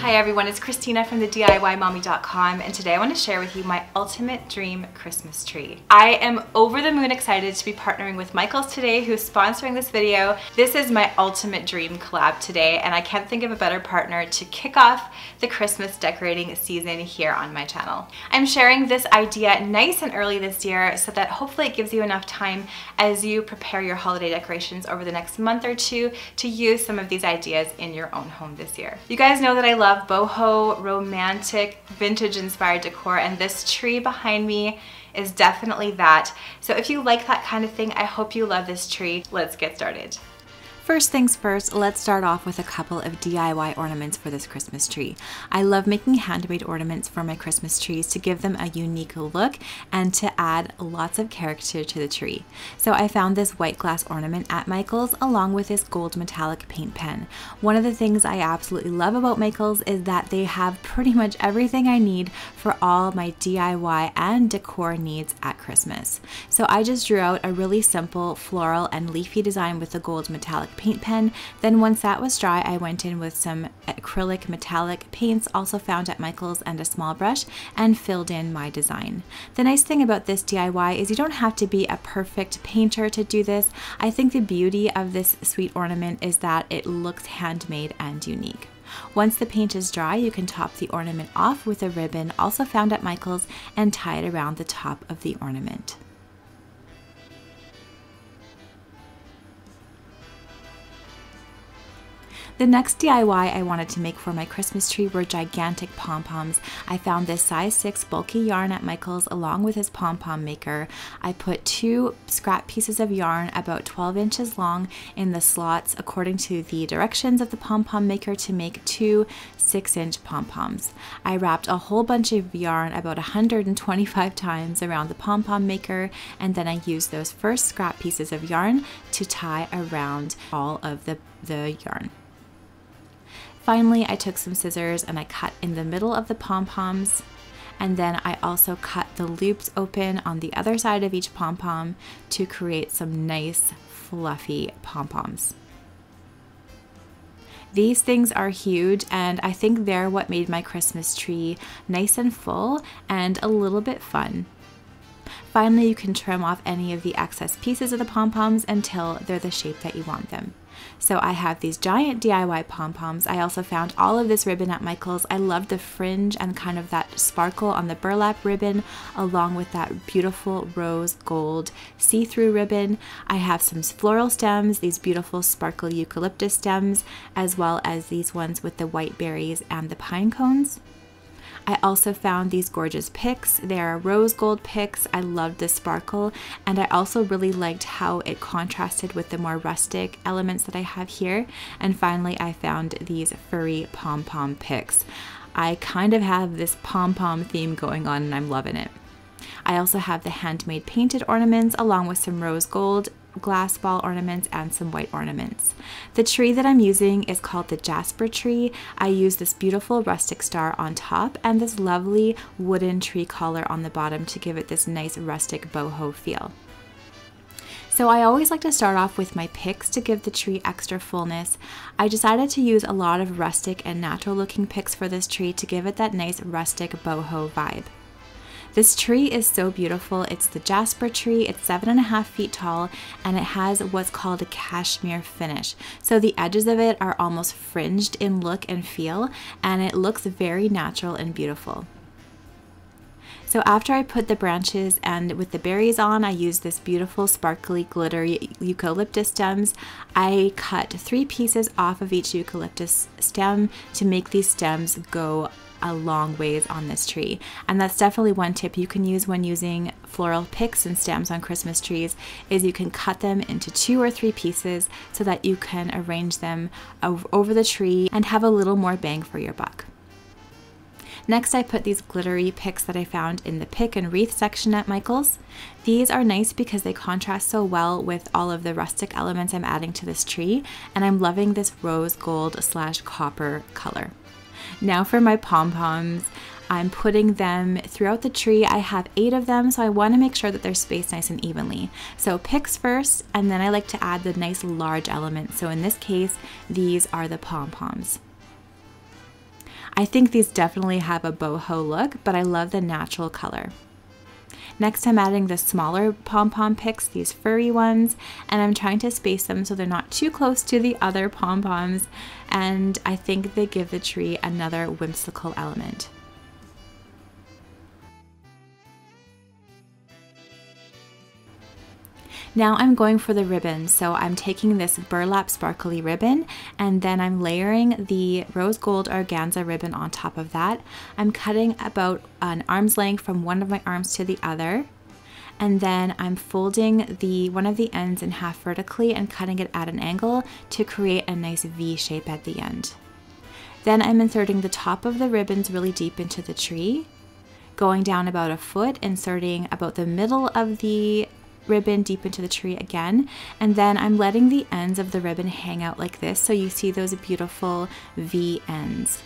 Hi everyone, it's Christina from the DIYmommy.com, and today I want to share with you my ultimate dream Christmas tree. I am over the moon excited to be partnering with Michaels today, who's sponsoring this video. This is my ultimate dream collab today, and I can't think of a better partner to kick off the Christmas decorating season here on my channel. I'm sharing this idea nice and early this year so that hopefully it gives you enough time as you prepare your holiday decorations over the next month or two to use some of these ideas in your own home this year. You guys know that I love boho, romantic, vintage inspired decor, and this tree behind me is definitely that. So if you like that kind of thing, I hope you love this tree. Let's get started. First things first, let's start off with a couple of DIY ornaments for this Christmas tree. I love making handmade ornaments for my Christmas trees to give them a unique look and to add lots of character to the tree. So I found this white glass ornament at Michaels along with this gold metallic paint pen. One of the things I absolutely love about Michaels is that they have pretty much everything I need for all my DIY and decor needs at Christmas. So I just drew out a really simple floral and leafy design with the gold metallic paint pen. Then once that was dry, I went in with some acrylic metallic paints also found at Michaels and a small brush and filled in my design. The nice thing about this DIY is you don't have to be a perfect painter to do this. I think the beauty of this sweet ornament is that it looks handmade and unique. Once the paint is dry, you can top the ornament off with a ribbon also found at Michaels and tie it around the top of the ornament. The next DIY I wanted to make for my Christmas tree were gigantic pom-poms. I found this size 6 bulky yarn at Michaels along with his pom-pom maker. I put 2 scrap pieces of yarn about 12 inches long in the slots according to the directions of the pom-pom maker to make 2 6-inch pom-poms. I wrapped a whole bunch of yarn about 125 times around the pom-pom maker, and then I used those first scrap pieces of yarn to tie around all of the yarn. Finally, I took some scissors and I cut in the middle of the pom-poms, and then I also cut the loops open on the other side of each pom-pom to create some nice fluffy pom-poms. These things are huge, and I think they're what made my Christmas tree nice and full and a little bit fun. Finally, you can trim off any of the excess pieces of the pom-poms until they're the shape that you want them. So I have these giant DIY pom-poms. I also found all of this ribbon at Michaels. I loved the fringe and kind of that sparkle on the burlap ribbon along with that beautiful rose gold see-through ribbon. I have some floral stems, these beautiful sparkle eucalyptus stems, as well as these ones with the white berries and the pine cones. I also found these gorgeous picks. They're rose gold picks. I loved the sparkle, and I also really liked how it contrasted with the more rustic elements that I have here. And finally, I found these furry pom-pom picks. I kind of have this pom-pom theme going on, and I'm loving it. I also have the handmade painted ornaments along with some rose gold glass ball ornaments and some white ornaments. The tree that I'm using is called the Jasper tree. I use this beautiful rustic star on top and this lovely wooden tree collar on the bottom to give it this nice rustic boho feel. So I always like to start off with my picks to give the tree extra fullness. I decided to use a lot of rustic and natural looking picks for this tree to give it that nice rustic boho vibe. This tree is so beautiful. It's the Jasper tree. It's 7.5 feet tall, and it has what's called a cashmere finish. So the edges of it are almost fringed in look and feel, and it looks very natural and beautiful. So after I put the branches and with the berries on, I used this beautiful sparkly glittery eucalyptus stems. I cut 3 pieces off of each eucalyptus stem to make these stems go a long ways on this tree, and that's definitely one tip you can use when using floral picks and stems on Christmas trees, is you can cut them into 2 or 3 pieces so that you can arrange them over the tree and have a little more bang for your buck. Next, I put these glittery picks that I found in the pick and wreath section at Michaels. These are nice because they contrast so well with all of the rustic elements I'm adding to this tree, and I'm loving this rose gold / copper color. Now for my pom-poms, I'm putting them throughout the tree. I have 8 of them, so I want to make sure that they're spaced nice and evenly. So picks first, and then I like to add the nice large elements. So in this case, these are the pom-poms. I think these definitely have a boho look, but I love the natural color. Next, I'm adding the smaller pom-pom picks, these furry ones, and I'm trying to space them so they're not too close to the other pom-poms, and I think they give the tree another whimsical element. Now I'm going for the ribbon, so I'm taking this burlap sparkly ribbon and then I'm layering the rose gold organza ribbon on top of that. I'm cutting about an arm's length from one of my arms to the other, and then I'm folding one of the ends in half vertically and cutting it at an angle to create a nice V shape at the end. Then I'm inserting the top of the ribbons really deep into the tree, going down about a foot, inserting about the middle of the ribbon deep into the tree again, and then I'm letting the ends of the ribbon hang out like this so you see those beautiful V ends.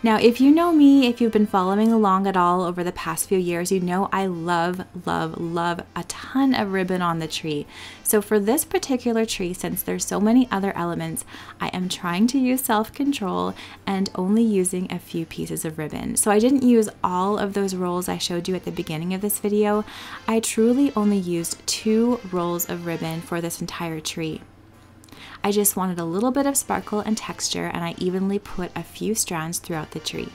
Now, if you know me, if you've been following along at all over the past few years, you know I love, love, love a ton of ribbon on the tree. So for this particular tree, since there's so many other elements, I am trying to use self-control and only using a few pieces of ribbon. So I didn't use all of those rolls I showed you at the beginning of this video. I truly only used 2 rolls of ribbon for this entire tree. I just wanted a little bit of sparkle and texture, and I evenly put a few strands throughout the tree.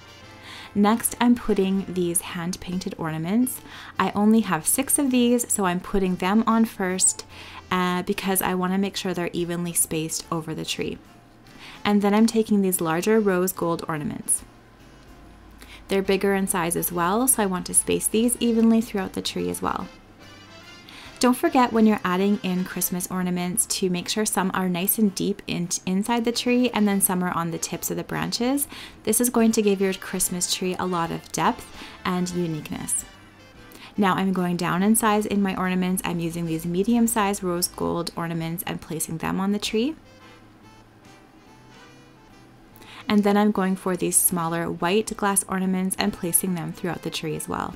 Next, I'm putting these hand-painted ornaments. I only have 6 of these, so I'm putting them on first because I want to make sure they're evenly spaced over the tree. And then I'm taking these larger rose gold ornaments. They're bigger in size as well, so I want to space these evenly throughout the tree as well. Don't forget when you're adding in Christmas ornaments to make sure some are nice and deep inside the tree and then some are on the tips of the branches. This is going to give your Christmas tree a lot of depth and uniqueness. Now I'm going down in size in my ornaments. I'm using these medium-sized rose gold ornaments and placing them on the tree. And then I'm going for these smaller white glass ornaments and placing them throughout the tree as well.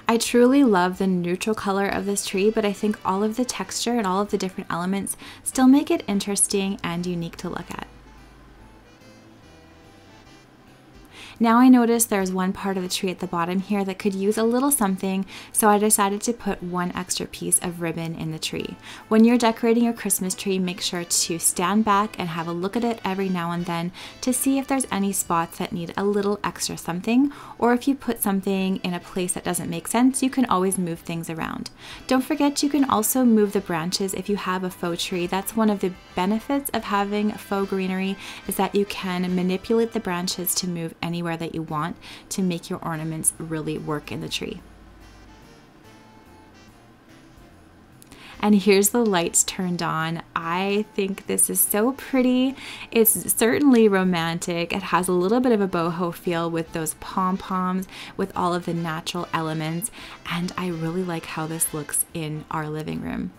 I truly love the neutral color of this tree, but I think all of the texture and all of the different elements still make it interesting and unique to look at. Now I noticed there's one part of the tree at the bottom here that could use a little something, so I decided to put one extra piece of ribbon in the tree. When you're decorating your Christmas tree, make sure to stand back and have a look at it every now and then to see if there's any spots that need a little extra something, or if you put something in a place that doesn't make sense, you can always move things around. Don't forget you can also move the branches if you have a faux tree. That's one of the benefits of having faux greenery, is that you can manipulate the branches to move anywhere that you want to make your ornaments really work in the tree. And here's the lights turned on. I think this is so pretty. It's certainly romantic. It has a little bit of a boho feel with those pom-poms, with all of the natural elements, and I really like how this looks in our living room.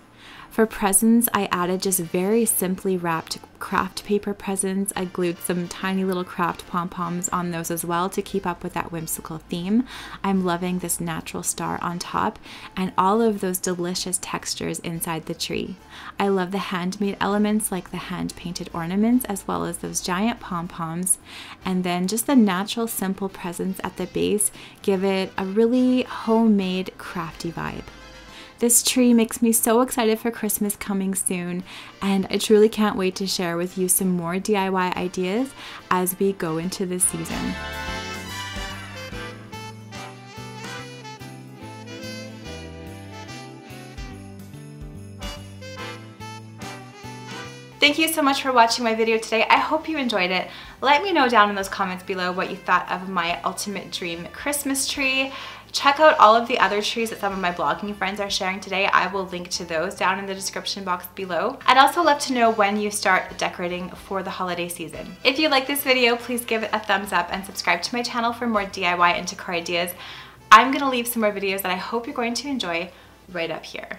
For presents, I added just very simply wrapped craft paper presents. I glued some tiny little craft pom-poms on those as well to keep up with that whimsical theme. I'm loving this natural star on top and all of those delicious textures inside the tree. I love the handmade elements like the hand-painted ornaments as well as those giant pom-poms, and then just the natural simple presents at the base give it a really homemade crafty vibe. This tree makes me so excited for Christmas coming soon, and I truly can't wait to share with you some more DIY ideas as we go into this season. Thank you so much for watching my video today. I hope you enjoyed it. Let me know down in those comments below what you thought of my ultimate dream Christmas tree. Check out all of the other trees that some of my blogging friends are sharing today. I will link to those down in the description box below. I'd also love to know when you start decorating for the holiday season. If you like this video, please give it a thumbs up and subscribe to my channel for more DIY and decor ideas. I'm gonna leave some more videos that I hope you're going to enjoy right up here.